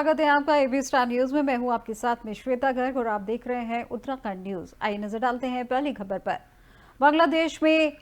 स्वागत है आपका एबी स्टार न्यूज में। मैं हूं आपके साथ में श्वेता गर्ग और आप देख रहे हैं उत्तराखंड न्यूज। आइए नजर डालते हैं पहली खबर पर। बांग्लादेश में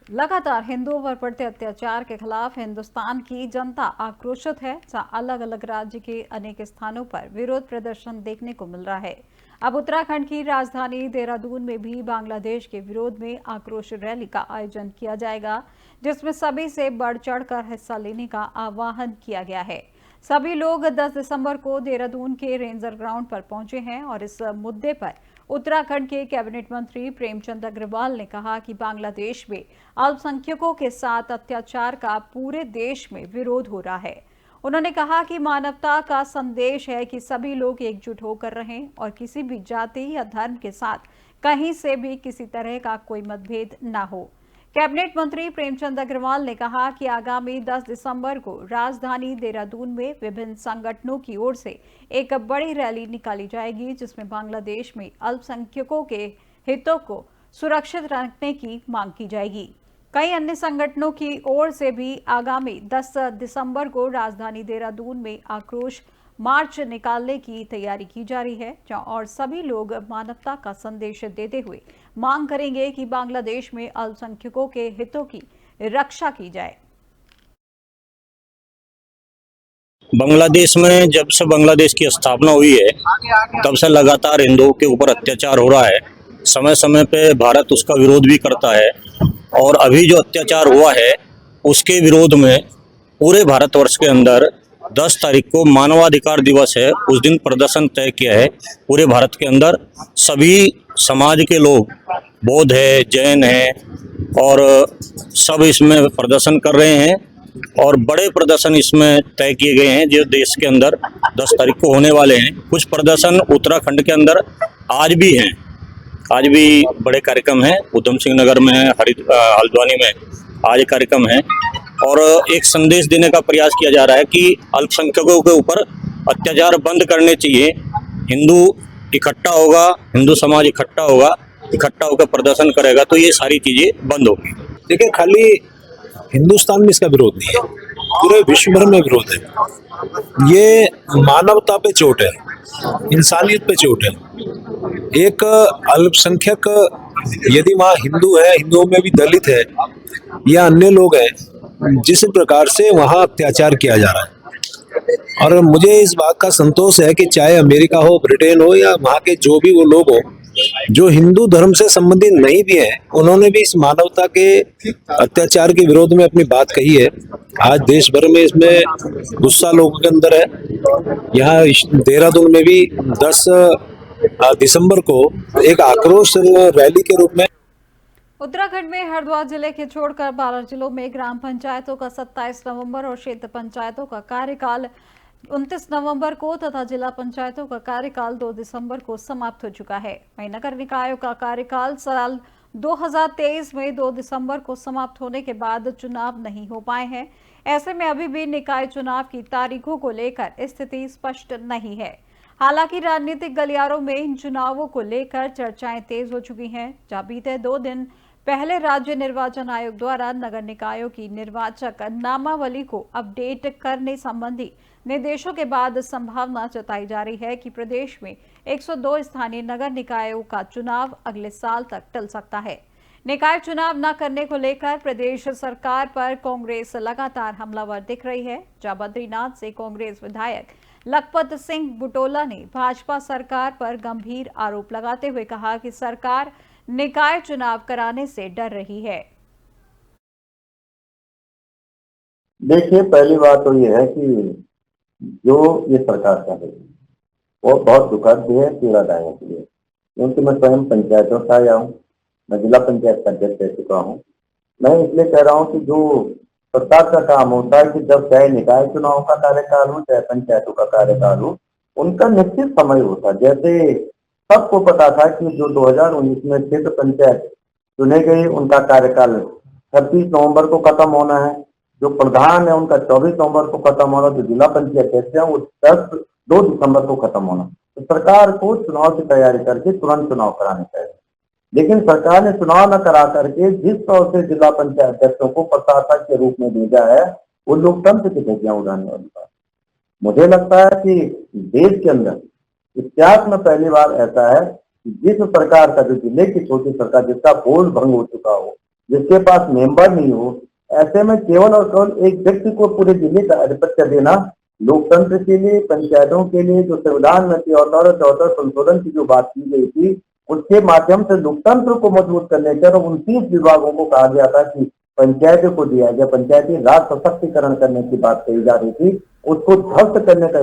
लगातार हिंदुओं पर बढ़ते अत्याचार के खिलाफ हिंदुस्तान की जनता आक्रोशित है। जहां अलग अलग राज्य के अनेक स्थानों पर विरोध प्रदर्शन देखने को मिल रहा है। अब उत्तराखंड की राजधानी देहरादून में भी बांग्लादेश के विरोध में आक्रोश रैली का आयोजन किया जाएगा, जिसमें सभी से बढ़ चढ़कर हिस्सा लेने का आह्वान किया गया है। सभी लोग 10 दिसंबर को देहरादून के रेंजर ग्राउंड पर पहुंचे हैं और इस मुद्दे पर उत्तराखंड के कैबिनेट मंत्री प्रेमचंद अग्रवाल ने कहा कि बांग्लादेश में अल्पसंख्यकों के साथ अत्याचार का पूरे देश में विरोध हो रहा है। उन्होंने कहा कि मानवता का संदेश है कि सभी लोग एकजुट होकर रहें और किसी भी जाति या धर्म के साथ कहीं से भी किसी तरह का कोई मतभेद न हो। कैबिनेट मंत्री प्रेमचंद अग्रवाल ने कहा कि आगामी 10 दिसंबर को राजधानी देहरादून में विभिन्न संगठनों की ओर से एक बड़ी रैली निकाली जाएगी, जिसमें बांग्लादेश में अल्पसंख्यकों के हितों को सुरक्षित रखने की मांग की जाएगी। कई अन्य संगठनों की ओर से भी आगामी 10 दिसंबर को राजधानी देहरादून में आक्रोश मार्च निकालने की तैयारी की जा रही है और सभी लोग मानवता का संदेश देते हुए मांग करेंगे कि बांग्लादेश में अल्पसंख्यकों के हितों की रक्षा की जाए। बांग्लादेश में जब से बांग्लादेश की स्थापना हुई है तब से लगातार हिंदुओं के ऊपर अत्याचार हो रहा है। समय समय पे भारत उसका विरोध भी करता है और अभी जो अत्याचार हुआ है उसके विरोध में पूरे भारतवर्ष के अंदर 10 तारीख को मानवाधिकार दिवस है। उस दिन प्रदर्शन तय किया है। पूरे भारत के अंदर सभी समाज के लोग, बौद्ध है, जैन है और सब इसमें प्रदर्शन कर रहे हैं और बड़े प्रदर्शन इसमें तय किए गए हैं जो देश के अंदर 10 तारीख को होने वाले हैं। कुछ प्रदर्शन उत्तराखंड के अंदर आज भी हैं। आज भी बड़े कार्यक्रम हैं। उधम सिंह नगर में, हल्द्वानी में आज कार्यक्रम है और एक संदेश देने का प्रयास किया जा रहा है कि अल्पसंख्यकों के ऊपर अत्याचार बंद करने चाहिए। हिंदू इकट्ठा होगा, हिंदू समाज इकट्ठा होकर प्रदर्शन करेगा तो ये सारी चीजें बंद होगी। देखिए, खाली हिंदुस्तान में इसका विरोध नहीं है, पूरे विश्व भर में विरोध है। ये मानवता पे चोट है, इंसानियत पे चोट है। एक अल्पसंख्यक यदि वहाँ हिंदू है, हिंदुओं में भी दलित है या अन्य लोग हैं, जिस प्रकार से वहाँ अत्याचार किया जा रहा है, और मुझे इस बात का संतोष है कि चाहे अमेरिका हो, ब्रिटेन हो या वहाँ के जो भी वो लोग हो जो हिंदू धर्म से संबंधित नहीं भी हैं, उन्होंने भी इस मानवता के अत्याचार के विरोध में अपनी बात कही है। आज देश भर में इसमें गुस्सा लोगों के अंदर है। यहाँ देहरादून में भी 10 दिसंबर को एक आक्रोश रैली के रूप में उत्तराखंड में हरिद्वार जिले के छोड़कर 12 जिलों में ग्राम पंचायतों का 27 नवंबर और क्षेत्र पंचायतों का कार्यकाल 29 नवंबर को तथा जिला पंचायतों का कार्यकाल 2 दिसंबर को समाप्त हो चुका है। वहीं नगर निकायों का कार्यकाल साल 2023 में 2 दिसंबर को समाप्त होने के बाद चुनाव नहीं हो पाए हैं। ऐसे में अभी भी निकाय चुनाव की तारीखों को लेकर स्थिति स्पष्ट नहीं है। हालांकि राजनीतिक गलियारों में इन चुनावों को लेकर चर्चाएं तेज हो चुकी हैं। जहां बीते 2 दिन पहले राज्य निर्वाचन आयोग द्वारा नगर निकायों की निर्वाचक नामावली को अपडेट करने संबंधी निर्देशों के बाद संभावना जताई जा रही है कि प्रदेश में 102 स्थानीय नगर निकायों का चुनाव अगले साल तक टल सकता है। निकाय चुनाव न करने को लेकर प्रदेश सरकार पर कांग्रेस लगातार हमलावर दिख रही है। जहां बद्रीनाथ से कांग्रेस विधायक लखपत सिंह बुटोला ने भाजपा सरकार पर गंभीर आरोप लगाते हुए कहा कि सरकार निकाय चुनाव कराने से डर रही है। देखिए, पहली बात तो ये है कि जो ये सरकार कर रही है वो बहुत दुखद भी है, पीड़ादायक भी है, क्योंकि मैं स्वयं पंचायतों से आया हूँ, मैं जिला पंचायत का अध्यक्ष रह चुका हूँ। मैं इसलिए कह रहा हूँ कि जो सरकार का काम होता है कि जब चाहे निकाय चुनाव का कार्यकाल हो चाहे पंचायतों का कार्यकाल हो, उनका निश्चित समय होता है। जैसे सबको पता था कि जो 2019 में क्षेत्र पंचायत चुने गए उनका कार्यकाल 36 नवंबर को खत्म होना है, जो प्रधान है उनका 24 नवंबर को खत्म होना, जो जिला पंचायत अध्यक्ष है वो 2 दिसंबर को खत्म होना। तो सरकार को चुनाव की तैयारी करके तुरंत चुनाव कराने चाहिए, लेकिन सरकार ने चुनाव न करा करके जिस तौर से जिला पंचायत अध्यक्षों को प्रशासक के रूप में भेजा है, वो लोकतंत्र की धज्जियां उड़ाने वाली बात। मुझे लगता है कि देश के अंदर इतिहास में पहली बार ऐसा है कि जिस प्रकार का जो जिले की छोटी सरकार जिसका बोल भंग हो चुका हो, जिसके पास मेंबर नहीं हो, ऐसे में केवल और केवल एक व्यक्ति को पूरे जिले का आधिपत्य देना लोकतंत्र के लिए, पंचायतों के लिए जो संविधान में 74 संशोधन की जो बात की गई थी, उसके माध्यम से लोकतंत्र को मजबूत करने के और 29 विभागों को कहा गया था कि पंचायतों को दिया गया, पंचायती राज सशक्तिकरण करने की बात कही जा रही थी, उसको ध्वस्त करने का।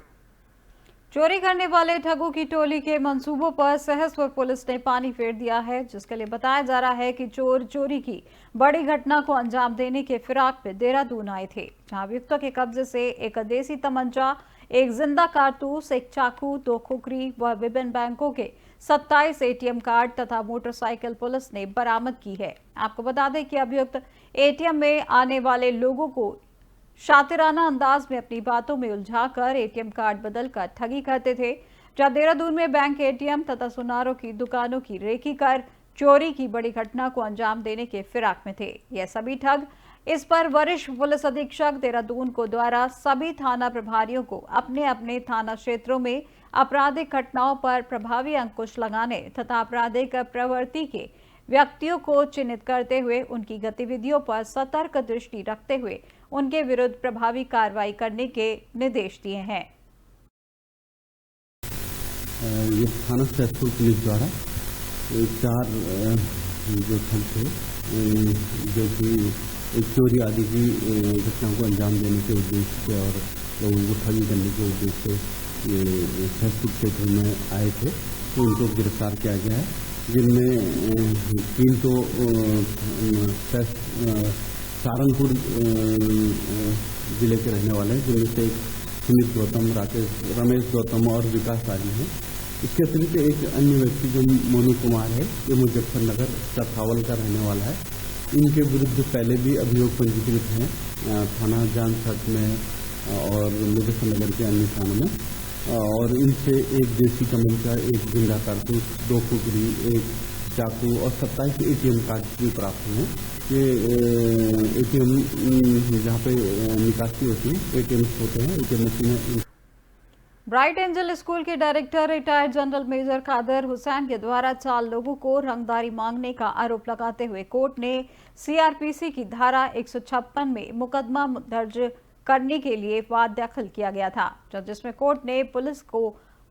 चोरी करने वाले ठगों की टोली के मंसूबों पर सहसपुर पुलिस ने पानी फेर दिया है, जिसके लिए बताया जा रहा है कि चोर चोरी की बड़ी घटना को अंजाम देने के फिराक में देहरादून आए थे, जहां अभियुक्तों के कब्जे से एक देसी तमंचा, एक जिंदा कारतूस, एक चाकू, 2 खुखरी व विभिन्न बैंकों के 27 एटीएम कार्ड तथा मोटरसाइकिल पुलिस ने बरामद की है। आपको बता दें कि अभियुक्त एटीएम में आने वाले लोगों को शातिराना अंदाज में अपनी बातों में उलझाकर एटीएम कार्ड बदलकर ठगी करते थे, जहां देहरादून में बैंक एटीएम तथा सुनारों की दुकानों की रेकी कर चोरी की बड़ी घटना को अंजाम देने के फिराक में थे। यह सभी ठग इस पर वरिष्ठ पुलिस अधीक्षक देहरादून को द्वारा सभी थाना प्रभारियों को अपने अपने थाना क्षेत्रों में आपराधिक घटनाओं पर प्रभावी अंकुश लगाने तथा आपराधिक प्रवृत्ति के व्यक्तियों को चिन्हित करते हुए उनकी गतिविधियों पर सतर्क दृष्टि रखते हुए उनके विरुद्ध प्रभावी कार्रवाई करने के निर्देश दिए हैं। ये थाना सहसपुर पुलिस द्वारा 4 जो ठग थे, जो कि एक चोरी आदि की घटना को अंजाम देने के उद्देश्य से और लोगों को ठगी करने के उद्देश्य से ये सहसपुर क्षेत्र में आए थे, तो उनको गिरफ्तार किया गया है, जिनमें 3 तो सहारनपुर जिले के रहने वाले हैं, जिनमें से एक सुमित गौतम, रमेश गौतम और विकास आदि हैं। इसके अतिरिक्त एक अन्य व्यक्ति जो मोनू कुमार है, ये मुजफ्फरनगर चरखावल का रहने वाला है। इनके विरुद्ध पहले भी अभियोग पंजीकृत हैं थाना जानसठ में और मुजफ्फरनगर के अन्य थानों में, और इनसे एक देसी तमंचा, एक जिंदा कारतूस, 2 खुखरी, एक चाकू और 27 एटीएम कार्ड भी प्राप्त हुए हैं। ये एटीएम जहाँ पे निकासी होती है, एटीएम होते हैं, एटीएम मशीनें। ब्राइट एंजल स्कूल के director retired general major Qadir Hussain के द्वारा 4 लोगों को रंगदारी मांगने का आरोप लगाते हुए कोर्ट ने सीआरपीसी की धारा 156 में मुकदमा दर्ज करने के लिए वाद दाखिल किया गया था, जिसमें कोर्ट ने पुलिस को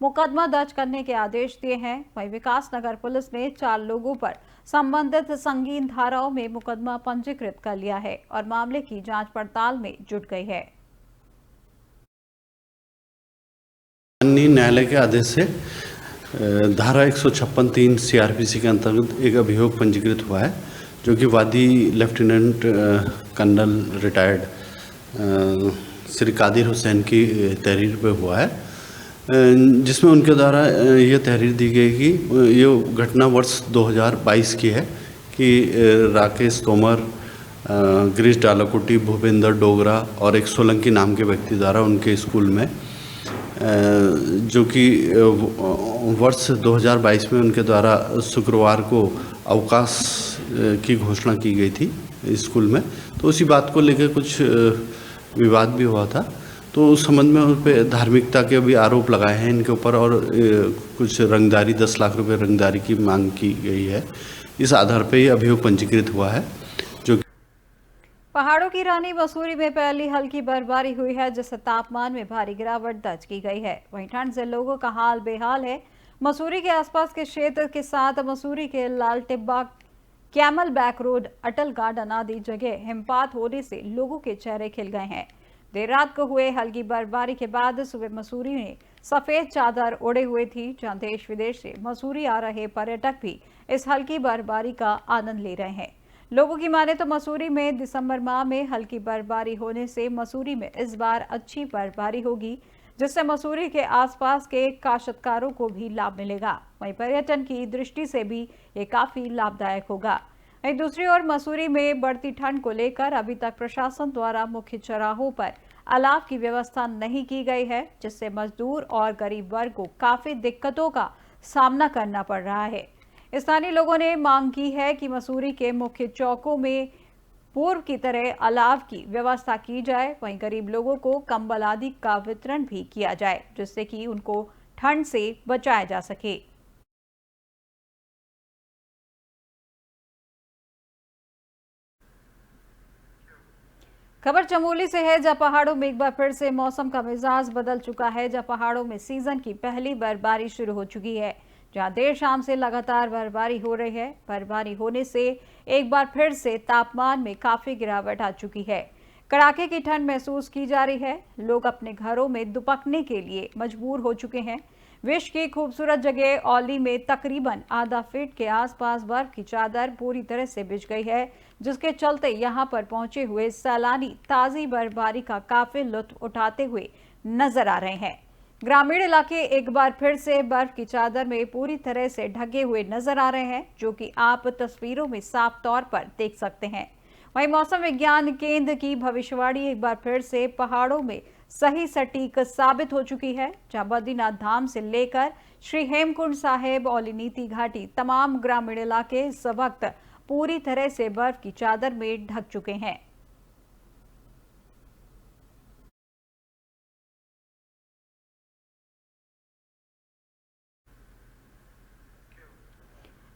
मुकदमा दर्ज करने के आदेश दिए हैं। वहीं विकासनगर पुलिस ने 4 लोगों पर संबंधित संगीन धाराओं में मुकदमा पंजीकृत कर लिया है और मामले की जांच पड़ताल में जुट गई है। माननीय न्यायालय के आदेश से धारा 156(3) सीआरपीसी के अंतर्गत एक अभियोग पंजीकृत हुआ है, जो कि वादी lieutenant colonel retired Shri Qadir Hussain की तहरीर पे हुआ है, जिसमें उनके द्वारा ये तहरीर दी गई कि ये घटना वर्ष 2022 की है कि राकेश तोमर, गिरीश डालाकुटी, भूपेंद्र डोगरा और एक सोलंकी नाम के व्यक्ति द्वारा उनके स्कूल में, जो कि वर्ष 2022 में उनके द्वारा शुक्रवार को अवकाश की घोषणा की गई थी स्कूल में, तो उसी बात को लेकर कुछ विवाद भी हुआ था। तो उस संबंध में उन पर धार्मिकता के भी आरोप लगाए हैं इनके ऊपर, और कुछ रंगदारी 10 लाख रुपए रंगदारी की मांग की गई है। इस आधार पर यह अभियोग पंजीकृत हुआ है। जो पहाड़ों की रानी मसूरी में पहली हल्की बर्फबारी हुई है, जिससे तापमान में भारी गिरावट दर्ज की गई है। वहीं ठंड से लोगों का हाल बेहाल है। मसूरी के आसपास के क्षेत्र के साथ मसूरी के लाल टिब्बा, कैमल बैक रोड, अटल गार्डन आदि जगह हिमपात होने से लोगों के चेहरे खिल गए हैं। देर रात को हुए हल्की बर्फबारी के बाद सुबह मसूरी में सफेद चादर ओढ़े हुए थी, जहां देश विदेश से मसूरी आ रहे पर्यटक भी इस हल्की बर्फबारी का आनंद ले रहे हैं। लोगों की माने तो मसूरी में दिसंबर माह में हल्की बर्फबारी होने से मसूरी में इस बार अच्छी बर्फबारी होगी, जिससे मसूरी के आसपास के काश्तकारों को भी लाभ मिलेगा। वहीं पर्यटन की दृष्टि से भी ये काफी लाभदायक होगा। वहीं दूसरी ओर मसूरी में बढ़ती ठंड को लेकर अभी तक प्रशासन द्वारा मुख्य चौराहों पर अलाव की व्यवस्था नहीं की गई है, जिससे मजदूर और गरीब वर्ग को काफी दिक्कतों का सामना करना पड़ रहा है। स्थानीय लोगों ने मांग की है कि मसूरी के मुख्य चौकों में पूर्व की तरह अलाव की व्यवस्था की जाए। वहीं गरीब लोगों को कंबल आदि का वितरण भी किया जाए, जिससे कि उनको ठंड से बचाया जा सके। खबर चमोली से है, जहां पहाड़ों में एक बार फिर से मौसम का मिजाज बदल चुका है। जहां पहाड़ों में सीजन की पहली बर्फबारी शुरू हो चुकी है, जहां देर शाम से लगातार बर्फबारी हो रही है। बर्फबारी होने से एक बार फिर से तापमान में काफी गिरावट आ चुकी है। कड़ाके की ठंड महसूस की जा रही है। लोग अपने घरों में दुपकने के लिए मजबूर हो चुके हैं। विश्व की खूबसूरत जगह औली में तकरीबन आधा फीट के आसपास बर्फ की चादर पूरी तरह से बिछ गई है, जिसके चलते यहां पर पहुंचे हुए सैलानी ताजी बर्फबारी का काफी लुत्फ उठाते हुए नजर आ रहे हैं। ग्रामीण इलाके एक बार फिर से बर्फ की चादर में पूरी तरह से ढके हुए नजर आ रहे हैं, जो कि आप तस्वीरों में साफ तौर पर देख सकते हैं। वहीं मौसम विज्ञान केंद्र की भविष्यवाणी एक बार फिर से पहाड़ों में सही सटीक साबित हो चुकी है, जहां बद्रीनाथ धाम से लेकर श्री हेमकुंड साहिब, औली नीति घाटी तमाम ग्रामीण इलाके इस वक्त पूरी तरह से बर्फ की चादर में ढक चुके हैं।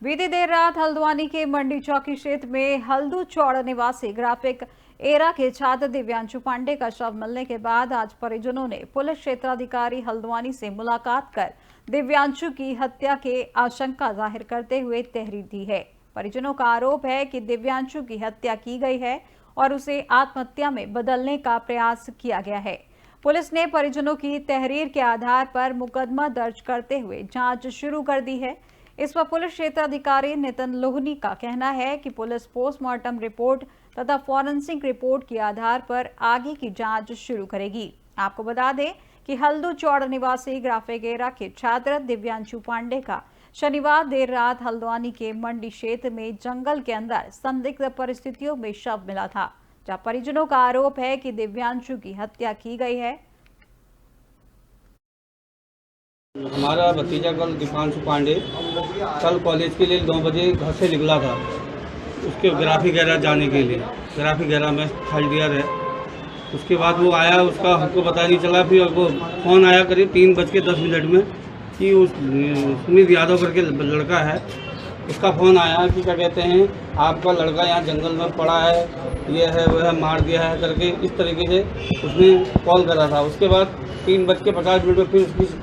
बीती देर रात हल्द्वानी के मंडी चौकी क्षेत्र में हल्दू चौड़ निवासी ग्राफिक एरा के छात्र दिव्यांशु पांडे का शव मिलने के बाद आज परिजनों ने पुलिस क्षेत्राधिकारी हल्द्वानी से मुलाकात कर दिव्यांशु की हत्या के आशंका जाहिर करते हुए तहरीर दी है। परिजनों का आरोप है कि दिव्यांशु की हत्या की गई है और उसे आत्महत्या में बदलने का प्रयास किया गया है। पुलिस ने परिजनों की तहरीर के आधार पर मुकदमा दर्ज करते हुए जांच शुरू कर दी है। इस पर पुलिस क्षेत्राधिकारी नितिन लोहनी का कहना है कि पुलिस पोस्टमार्टम रिपोर्ट तथा फॉरेंसिक रिपोर्ट के आधार पर आगे की जांच शुरू करेगी। आपको बता दें कि हल्दू चौड़ निवासी ग्राफिक एरा के छात्र दिव्यांशु पांडे का शनिवार देर रात हल्द्वानी के मंडी क्षेत्र में जंगल के अंदर संदिग्ध परिस्थितियों में शव मिला था, जहां परिजनों का आरोप है कि दिव्यांशु की हत्या की गई है। हमारा भतीजा कल दीपांशु पांडे कल कॉलेज के लिए 9 बजे घर से निकला था, उसके ग्राफिक एरा जाने के लिए। ग्राफिक एरा में थर्ड ईयर है। उसके बाद वो आया, उसका हमको पता नहीं चला। फिर वो फ़ोन आया करीब 3:10 में कि उस सुमित यादव करके लड़का है, उसका फ़ोन आया कि क्या कहते हैं, आपका लड़का यहाँ जंगल में पड़ा है, ये है वो है, मार दिया है करके इस तरीके से उसने कॉल करा था। उसके बाद 3:50 में फिर उसकी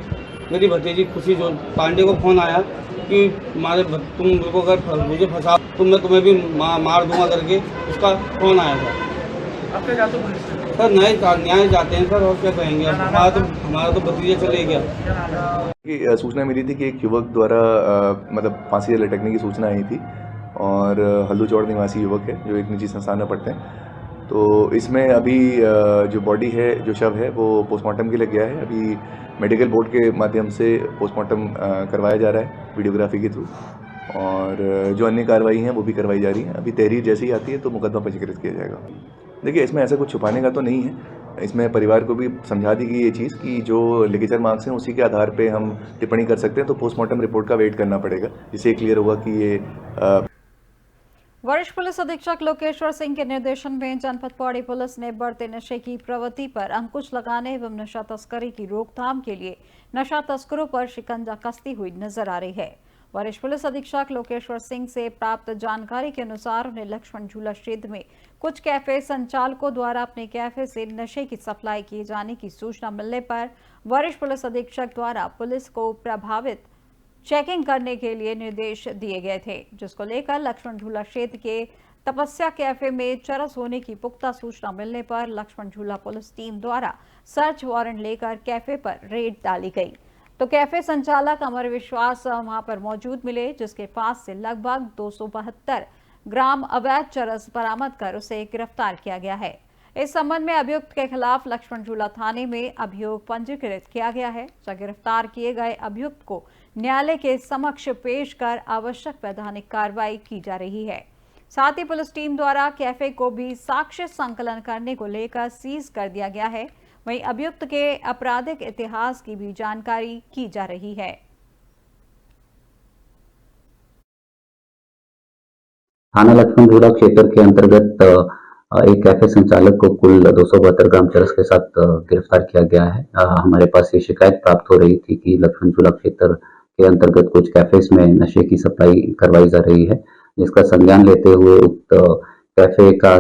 मेरी भतीजी खुशी जो पांडे को फ़ोन आया कि तुम मेरे को अगर मुझे फंसा तो मैं तुम्हें भी मार दूंगा करके उसका फ़ोन आया था। आपके जाते पुलिस सर न्याय चाहते हैं सर, और क्या कहेंगे। हमारा तो भतीजा चले गया। सूचना मिली थी कि एक युवक द्वारा मतलब फांसी से लटकने की सूचना आई थी और हल्दू चौड़ निवासी युवक है जो एक निजी संस्थान में पढ़ते हैं। तो इसमें अभी जो बॉडी है, जो शव है, वो पोस्टमार्टम के लिए गया है। अभी मेडिकल बोर्ड के माध्यम से पोस्टमार्टम करवाया जा रहा है वीडियोग्राफी के थ्रू, और जो अन्य कार्रवाई हैं वो भी करवाई जा रही हैं। अभी तहरीर जैसे ही आती है तो मुकदमा पंजीकृत किया जाएगा। देखिए, इसमें ऐसा कुछ छुपाने का तो नहीं है। इसमें परिवार को भी समझा दी गई ये चीज़ कि जो लिखित मार्क्स हैं उसी के आधार पे हम टिप्पणी कर सकते हैं। तो पोस्टमार्टम रिपोर्ट का वेट करना पड़ेगा, जिससे क्लियर होगा कि ये वरिष्ठ पुलिस अधीक्षक लोकेश्वर सिंह के निर्देशन में जनपद पौड़ी पुलिस ने बढ़ते नशे की प्रवृत्ति पर अंकुश लगाने एवं नशा तस्करी की रोकथाम के लिए नशा तस्करों पर शिकंजा कसती हुई नजर आ रही है। वरिष्ठ पुलिस अधीक्षक लोकेश्वर सिंह से प्राप्त जानकारी के अनुसार उन्हें लक्ष्मण झूला क्षेत्र में कुछ कैफे संचालकों द्वारा अपने कैफे से नशे की सप्लाई किए जाने की सूचना मिलने पर वरिष्ठ पुलिस अधीक्षक द्वारा पुलिस को प्रभावित चेकिंग करने के लिए निर्देश दिए गए थे, जिसको लेकर लक्ष्मण झूला क्षेत्र के तपस्या कैफे में चरस होने की पुख्ता सूचना मिलने पर लक्ष्मण झूला पुलिस टीम द्वारा सर्च वारंट लेकर कैफे पर रेड डाली गई। तो कैफे संचालक अमर विश्वास वहां पर मौजूद मिले, जिसके पास से लगभग 272 ग्राम अवैध चरस बरामद कर उसे गिरफ्तार किया गया है। इस संबंध में अभियुक्त के खिलाफ लक्ष्मण झूला थाने में अभियोग पंजीकृत किया गया है। गिरफ्तार किए गए अभियुक्त को न्यायालय के समक्ष पेश कर आवश्यक वैधानिक कार्रवाई की जा रही है। साथ ही पुलिस टीम द्वारा कैफे को भी साक्ष्य संकलन करने को लेकर सीज कर दिया गया है। वहीं अभियुक्त के आपराधिक इतिहास की भी जानकारी की जा रही है। थाना लक्ष्मण झूला क्षेत्र के अंतर्गत एक कैफे संचालक को कुल 272 ग्राम चरस के साथ गिरफ्तार किया गया है। हमारे पास ये शिकायत प्राप्त हो रही थी कि लक्ष्मण झूला क्षेत्र के अंतर्गत कुछ कैफेज में नशे की सप्लाई करवाई जा रही है, जिसका संज्ञान लेते हुए उक्त कैफे का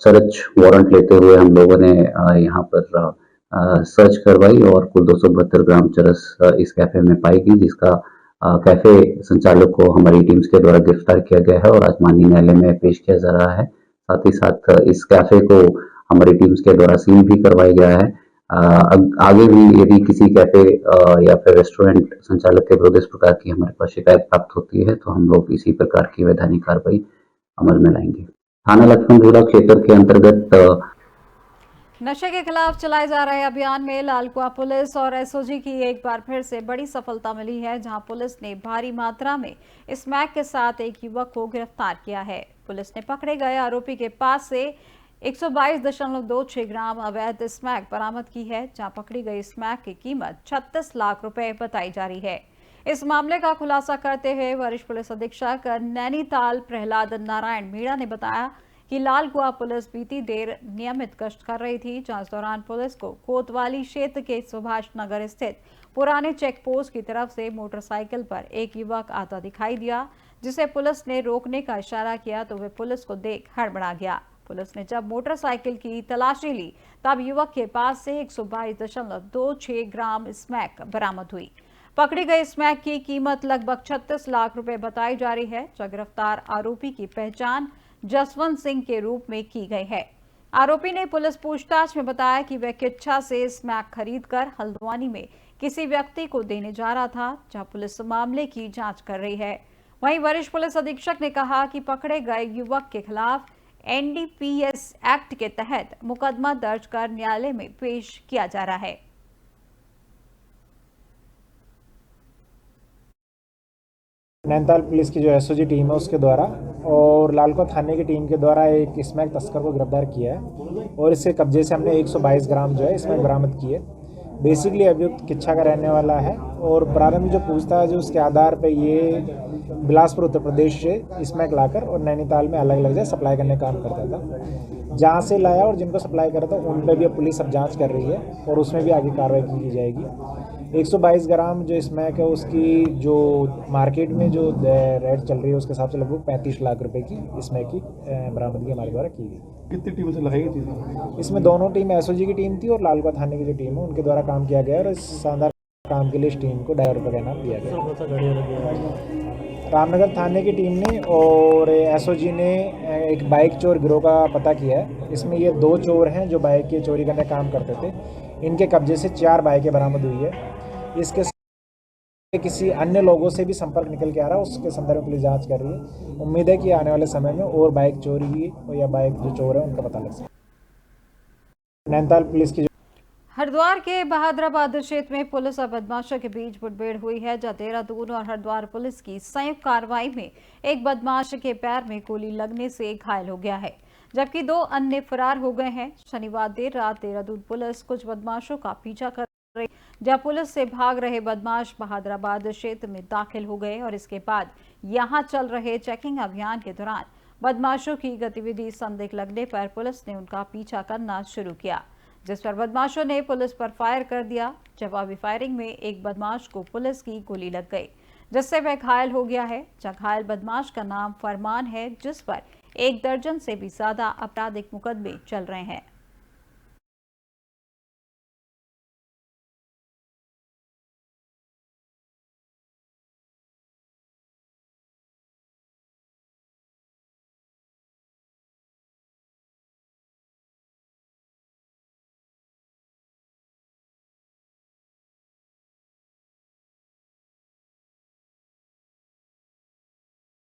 सर्च वारंट लेते हुए हम लोगों ने यहाँ पर सर्च करवाई और कुल 272 ग्राम चरस इस कैफे में पाई गई, जिसका कैफे संचालक को हमारी टीम्स के द्वारा गिरफ्तार किया गया है और आज माननीय न्यायालय में पेश किया जा रहा है। साथ ही साथ इस कैफे को हमारी टीम्स के द्वारा सील भी करवाया गया है। आगे भी यदि किसी कैफे या फिर रेस्टोरेंट संचालक के विरुद्ध इस प्रकार की हमारे पास शिकायत प्राप्त होती है तो हम लोग इसी प्रकार की वैधानिक कार्रवाई अमल में लाएंगे। थाना लक्ष्मण झूला क्षेत्र के अंतर्गत नशे के खिलाफ चलाए जा रहे अभियान में लालकुआं पुलिस और एसओजी की एक बार फिर से बड़ी सफलता मिली है, जहां पुलिस ने भारी मात्रा में स्मैक के साथ एक युवक को गिरफ्तार किया है। पुलिस ने पकड़े गए आरोपी के पास से 122.26 ग्राम अवैध स्मैक बरामद की है, जहां पकड़ी गई स्मैक की कीमत 36 लाख रुपए बताई जा रही है। इस मामले का खुलासा करते हुए वरिष्ठ पुलिस अधीक्षक नैनीताल प्रहलाद नारायण मीणा ने बताया कि लालकुआं पुलिस बीती देर नियमित गश्त कर रही थी, जहां इस दौरान पुलिस को कोतवाली क्षेत्र के सुभाष नगर स्थित पुराने चेक पोस्ट की तरफ से मोटरसाइकिल पर एक युवक आता दिखाई दिया, जिसे पुलिस ने रोकने का इशारा किया तो वह पुलिस को देख हड़बड़ा गया। पुलिस ने जब मोटरसाइकिल की तलाशी ली तब युवक के पास से 122.26 ग्राम स्मैक बरामद हुई। पकड़ी गई स्मैक की कीमत लगभग 36 लाख रुपए बताई जा रही है। जो गिरफ्तार आरोपी की पहचान जसवंत सिंह के रूप में की गई है। आरोपी ने पुलिस पूछताछ में बताया कि वह किच्छा से स्मैक खरीदकर हल्द्वानी में किसी व्यक्ति को देने जा रहा था, जहां पुलिस मामले की जांच कर रही है। वहीं वरिष्ठ पुलिस अधीक्षक ने कहा कि पकड़े गए युवक के खिलाफ एनडीपीएस एक्ट के तहत मुकदमा दर्ज कर न्यायालय में पेश किया जा रहा है। नैनीताल पुलिस की जो एसओजी टीम है उसके द्वारा और लालकुआं थाने की टीम के द्वारा एक स्मैक तस्कर को गिरफ्तार किया है और इसके कब्जे से हमने 122 ग्राम जो है स्मैक बरामद की है। बेसिकली अभियुक्त किच्छा का रहने वाला है और प्रारंभिक जो पूछताछ है उसके आधार पर ये बिलासपुर उत्तर प्रदेश से स्मैक लाकर और नैनीताल में अलग अलग जगह सप्लाई करने का काम करता था। जहाँ से लाया और जिनको सप्लाई करा था उन पर भी अब पुलिस अब जाँच कर रही है और उसमें भी आगे कार्रवाई की जाएगी। 122 ग्राम जो स्मैक है उसकी जो मार्केट में जो रेट चल रही है उसके हिसाब से लगभग 35 लाख रुपए की स्मैक की बरामदगी हमारे द्वारा की गई। कितनी टीमों से लगाई गई थी? इसमें दोनों टीम एसओजी की टीम थी और लालकुआं थाने की जो टीम है उनके द्वारा काम किया गया और इस शानदार काम के लिए इस टीम को 2.5 रुपये का इनाम दिया गया। रामनगर थाने की टीम ने और एसओजी ने एक बाइक चोर गिरोह का पता किया है। इसमें ये 2 चोर हैं जो बाइक की चोरी करने का काम करते थे। इनके कब्जे से 4 बाइकें बरामद हुई है। इसके किसी अन्य लोगों से भी संपर्क निकल के आ रहा है, उसके संदर्भ में पुलिस जांच कर रही है। उम्मीद है कि आने वाले समय में और बाइक चोरी या बाइक जो चोर है उनका पता लग सके। नैनीताल पुलिस की हरिद्वार के बहादुराबाद क्षेत्र में पुलिस और बदमाशों के बीच मुठभेड़ हुई है, जहां देहरादून और हरिद्वार पुलिस की संयुक्त कार्रवाई में एक बदमाश के पैर में गोली लगने से घायल हो गया है, जबकि 2 अन्य फरार हो गए हैं। शनिवार देर रात देहरादून पुलिस कुछ बदमाशों का पीछा कर रही, जहां पुलिस से भाग रहे बदमाश बहादुराबाद क्षेत्र में दाखिल हो गए और इसके बाद यहां चल रहे चेकिंग अभियान के दौरान बदमाशों की गतिविधि संदिग्ध लगने पर पुलिस ने उनका पीछा करना शुरू किया, जिस पर बदमाशों ने पुलिस पर फायर कर दिया। जवाबी फायरिंग में एक बदमाश को पुलिस की गोली लग गई, जिससे वह घायल हो गया है। घायल बदमाश का नाम फरमान है, जिस पर 1 दर्जन से भी ज्यादा आपराधिक मुकदमे चल रहे हैं।